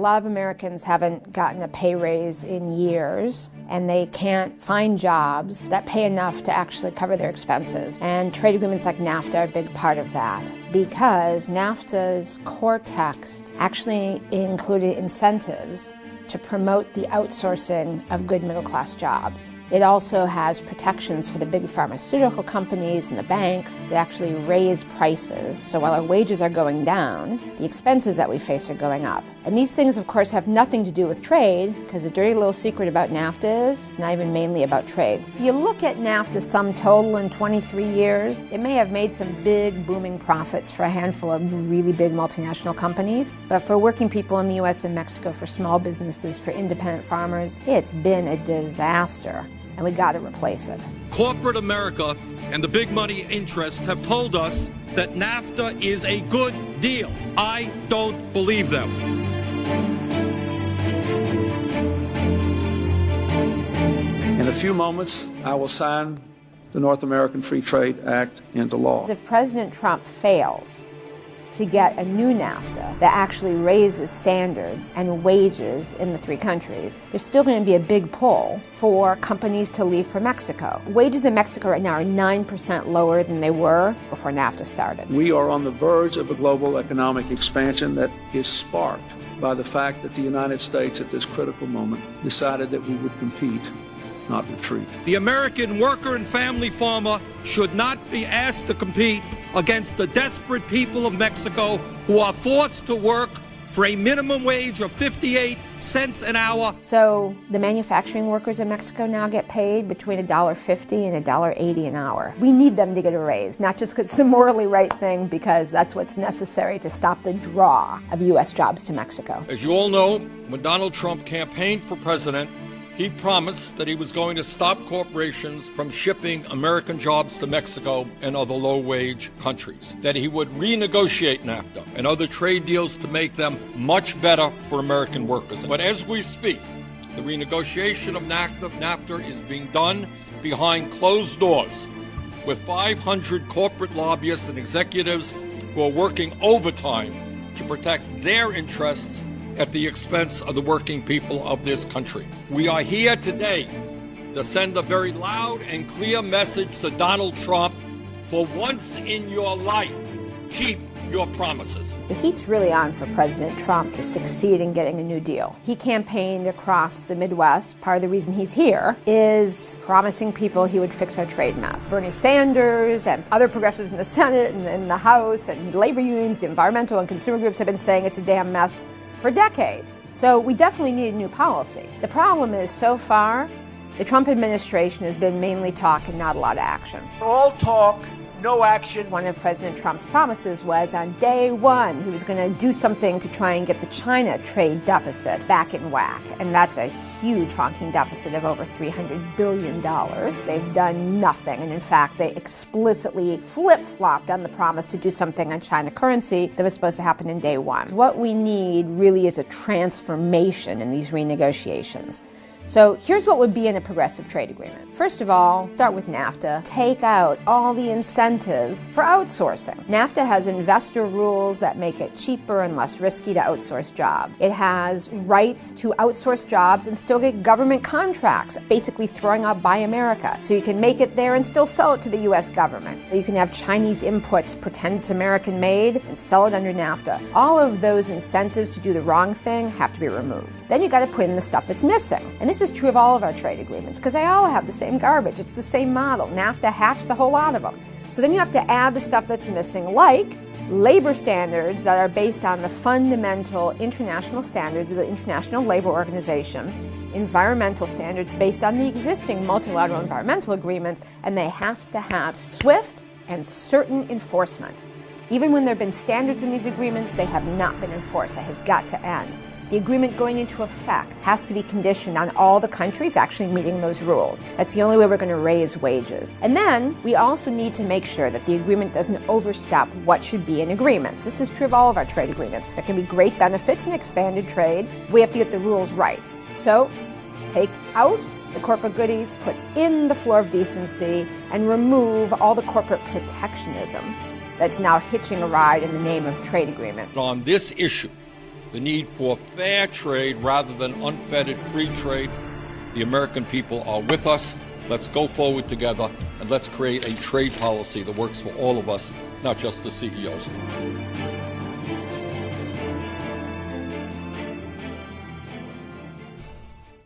lot of Americans haven't gotten a pay raise in years, and they can't find jobs that pay enough to actually cover their expenses. And trade agreements like NAFTA are a big part of that, because NAFTA's core text actually included incentives to promote the outsourcing of good middle-class jobs. It also has protections for the big pharmaceutical companies and the banks that actually raise prices. So while our wages are going down, the expenses that we face are going up. And these things, of course, have nothing to do with trade, because the dirty little secret about NAFTA is it's not even mainly about trade. If you look at NAFTA sum total in 23 years, it may have made some big booming profits for a handful of really big multinational companies, but for working people in the US and Mexico, for small businesses, for independent farmers, it's been a disaster. And we got to replace it. Corporate America and the big money interests have told us that NAFTA is a good deal. I don't believe them. In a few moments, I will sign the North American Free Trade Act into law. If President Trump fails to get a new NAFTA that actually raises standards and wages in the three countries, there's still going to be a big pull for companies to leave for Mexico. Wages in Mexico right now are 9% lower than they were before NAFTA started. We are on the verge of a global economic expansion that is sparked by the fact that the United States at this critical moment decided that we would compete, not retreat. The American worker and family farmer should not be asked to compete against the desperate people of Mexico who are forced to work for a minimum wage of 58 cents an hour. So the manufacturing workers in Mexico now get paid between $1.50 and $1.80 an hour. We need them to get a raise, not just because it's the morally right thing, because that's what's necessary to stop the draw of U.S. jobs to Mexico. As you all know, when Donald Trump campaigned for president, he promised that he was going to stop corporations from shipping American jobs to Mexico and other low-wage countries, that he would renegotiate NAFTA and other trade deals to make them much better for American workers. But as we speak, the renegotiation of NAFTA is being done behind closed doors, with 500 corporate lobbyists and executives who are working overtime to protect their interests at the expense of the working people of this country. We are here today to send a very loud and clear message to Donald Trump. For once in your life, keep your promises. The heat's really on for President Trump to succeed in getting a new deal. He campaigned across the Midwest. Part of the reason he's here is promising people he would fix our trade mess. Bernie Sanders and other progressives in the Senate and in the House and labor unions, the environmental and consumer groups have been saying it's a damn mess for decades. So we definitely need a new policy. The problem is, so far, the Trump administration has been mainly talk and not a lot of action. All talk, no action. One of President Trump's promises was on day one, he was going to do something to try and get the China trade deficit back in whack. And that's a huge honking deficit of over $300 billion. They've done nothing. And in fact, they explicitly flip-flopped on the promise to do something on China currency that was supposed to happen in day one. What we need really is a transformation in these renegotiations. So here's what would be in a progressive trade agreement. First of all, start with NAFTA. Take out all the incentives for outsourcing. NAFTA has investor rules that make it cheaper and less risky to outsource jobs. It has rights to outsource jobs and still get government contracts, basically throwing out Buy America. So you can make it there and still sell it to the U.S. government. You can have Chinese inputs, pretend it's American-made, and sell it under NAFTA. All of those incentives to do the wrong thing have to be removed. Then you got to put in the stuff that's missing. And this is true of all of our trade agreements, because they all have the same garbage. It's the same model. NAFTA hatched the whole lot of them. So then you have to add the stuff that's missing, like labor standards that are based on the fundamental international standards of the International Labor Organization, environmental standards based on the existing multilateral environmental agreements, and they have to have swift and certain enforcement. Even when there have been standards in these agreements, they have not been enforced. That has got to end. The agreement going into effect has to be conditioned on all the countries actually meeting those rules. That's the only way we're going to raise wages. And then we also need to make sure that the agreement doesn't overstep what should be in agreements. This is true of all of our trade agreements. There can be great benefits in expanded trade. We have to get the rules right. So take out the corporate goodies, put in the floor of decency, and remove all the corporate protectionism that's now hitching a ride in the name of trade agreement. On this issue, the need for fair trade rather than unfettered free trade. The American people are with us. Let's go forward together, and let's create a trade policy that works for all of us, not just the CEOs.